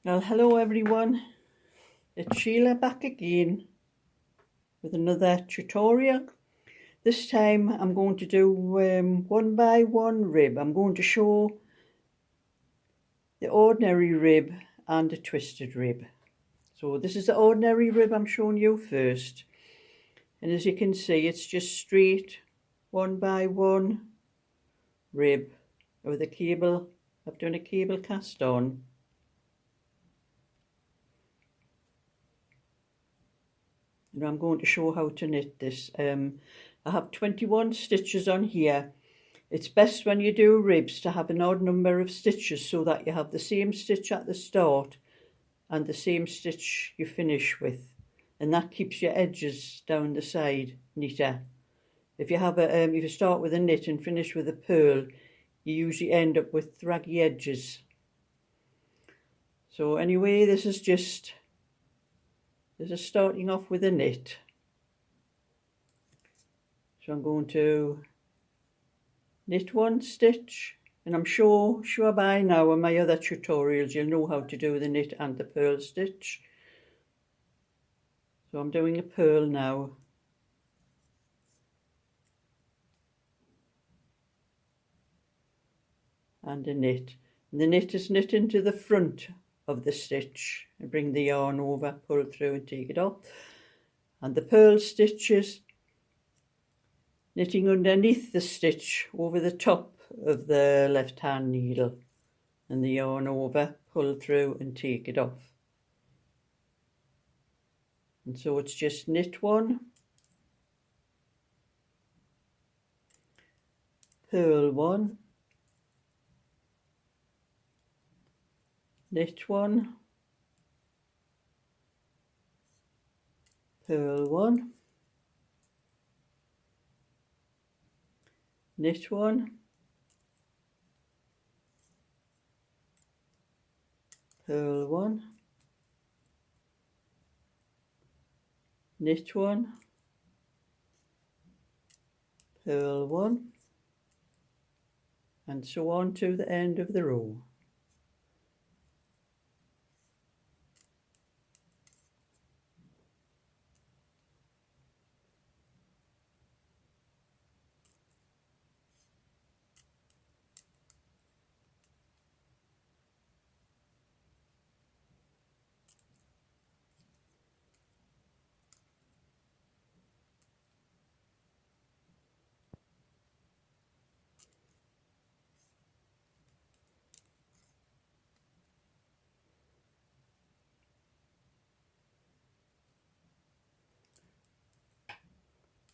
Well, hello everyone, it's Sheila back again with another tutorial. This time I'm going to do one by one rib. I'm going to show the ordinary rib and the twisted rib. So this is the ordinary rib I'm showing you first. And as you can see, it's just straight one by one rib with a cable. I've done a cable cast on. And I'm going to show how to knit this. I have 21 stitches on here. It's best when you do ribs to have an odd number of stitches so that you have the same stitch at the start and the same stitch you finish with, and that keeps your edges down the side neater. If you have if you start with a knit and finish with a purl, you usually end up with raggy edges. So anyway, this is starting off with a knit. So I'm going to knit one stitch, and I'm sure by now in my other tutorials you'll know how to do the knit and the purl stitch. So I'm doing a purl now. And a knit. And the knit is knit into the front of the stitch and bring the yarn over, pull through and take it off. And the purl stitches knitting underneath the stitch over the top of the left hand needle, and the yarn over, pull through and take it off. And so it's just knit one, purl one, knit one, purl one, knit one, purl one, knit one, purl one, and so on to the end of the row.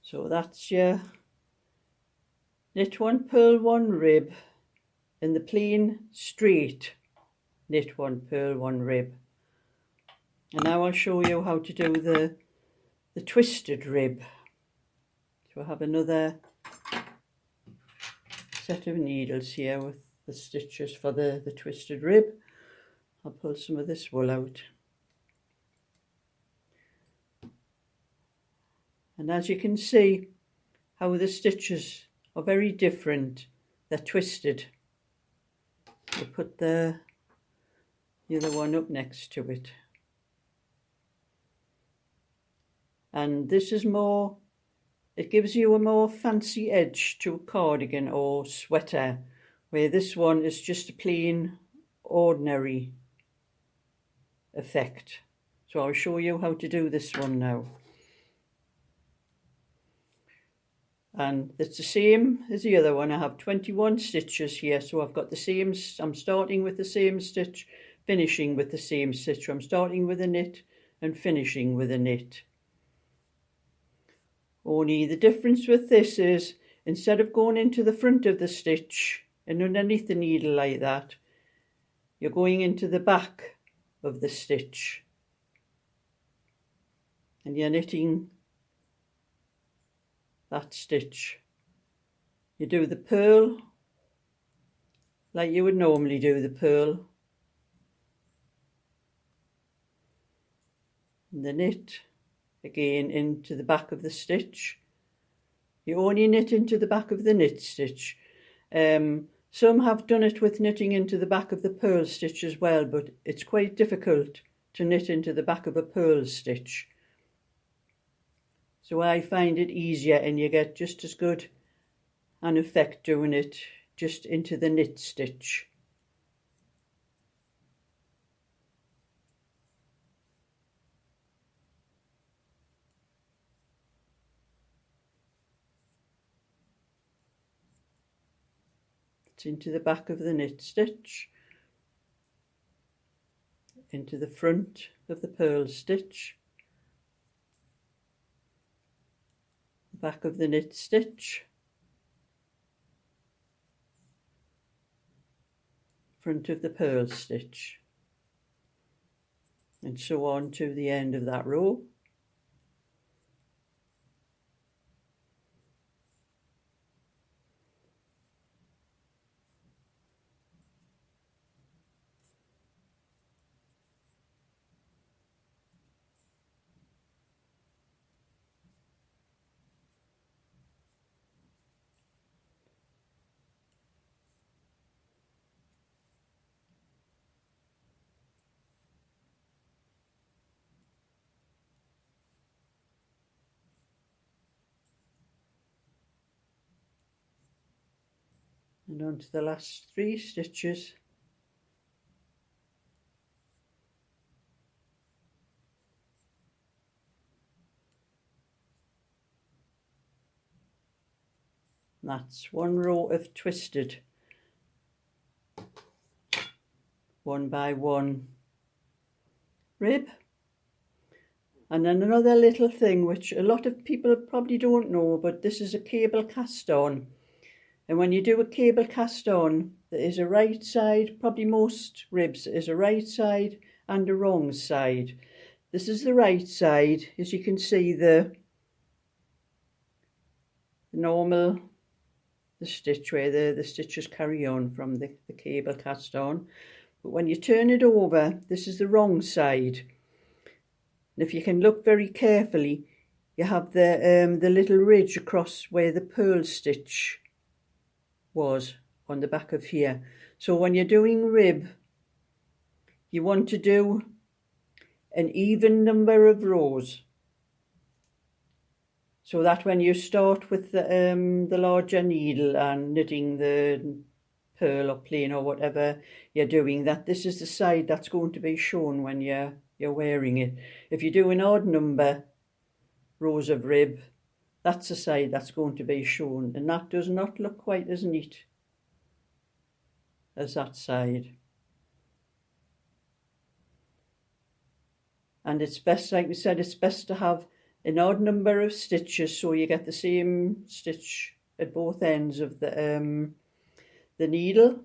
So that's your knit one, purl one rib in the plain straight knit one, purl one rib. And now I'll show you how to do the twisted rib. So I have another set of needles here with the stitches for the twisted rib. I'll pull some of this wool out. And as you can see how the stitches are very different, they're twisted. I'll put the other one up next to it. And this is more, it gives you a more fancy edge to a cardigan or sweater, where this one is just a plain ordinary effect. So I'll show you how to do this one now. And it's the same as the other one. I have 21 stitches here, so I've got the same, I'm starting with the same stitch, finishing with the same stitch. I'm starting with a knit and finishing with a knit. Only the difference with this is, instead of going into the front of the stitch and underneath the needle like that, you're going into the back of the stitch. And you're knitting that stitch. You do the purl like you would normally do the purl. And the knit again into the back of the stitch. You only knit into the back of the knit stitch. Some have done it with knitting into the back of the purl stitch as well, but it's quite difficult to knit into the back of a purl stitch. So I find it easier, and you get just as good an effect doing it just into the knit stitch. It's into the back of the knit stitch, into the front of the purl stitch, the back of the knit stitch, front of the purl stitch, and so on to the end of that row. And on to the last 3 stitches. That's 1 row of twisted 1 by 1 rib. And then another little thing which a lot of people probably don't know, but this is a cable cast on. And when you do a cable cast on, there is a right side, probably most ribs, is a right side and a wrong side. This is the right side. As you can see, the normal, the stitch where the stitches carry on from the cable cast on. But when you turn it over, this is the wrong side. And if you can look very carefully, you have the little ridge across where the purl stitch was on the back of here. So when you're doing rib, you want to do an even number of rows, so that when you start with the larger needle and knitting the purl or plain or whatever you're doing, that this is the side that's going to be shown when you're wearing it. If you do an odd number rows of rib, that's the side that's going to be shown, and that does not look quite as neat as that side. And it's best, like we said, it's best to have an odd number of stitches so you get the same stitch at both ends of the needle.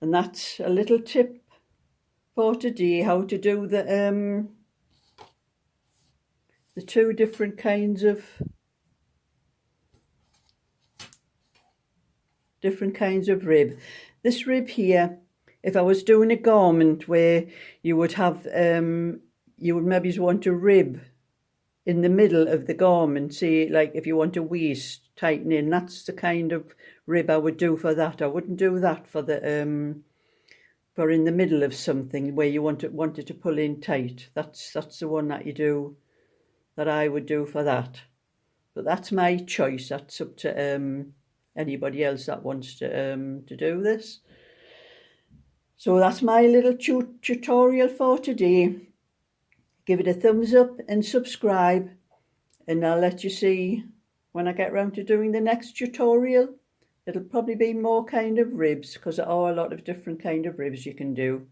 And that's a little tip for today, how to do the 2 different kinds of rib. This rib here, if I was doing a garment where you would have you would maybe want to rib in the middle of the garment, say like if you want a waist tightening, that's the kind of rib I would do for that. I wouldn't do that for the for in the middle of something where you wanted to pull in tight. That's the one that you do, that I would do for that. But that's my choice. That's up to anybody else that wants to do this. So that's my little tutorial for today. Give it a thumbs up and subscribe, and I'll let you see when I get round to doing the next tutorial. It'll probably be more kind of ribs, because there are a lot of different kind of ribs you can do.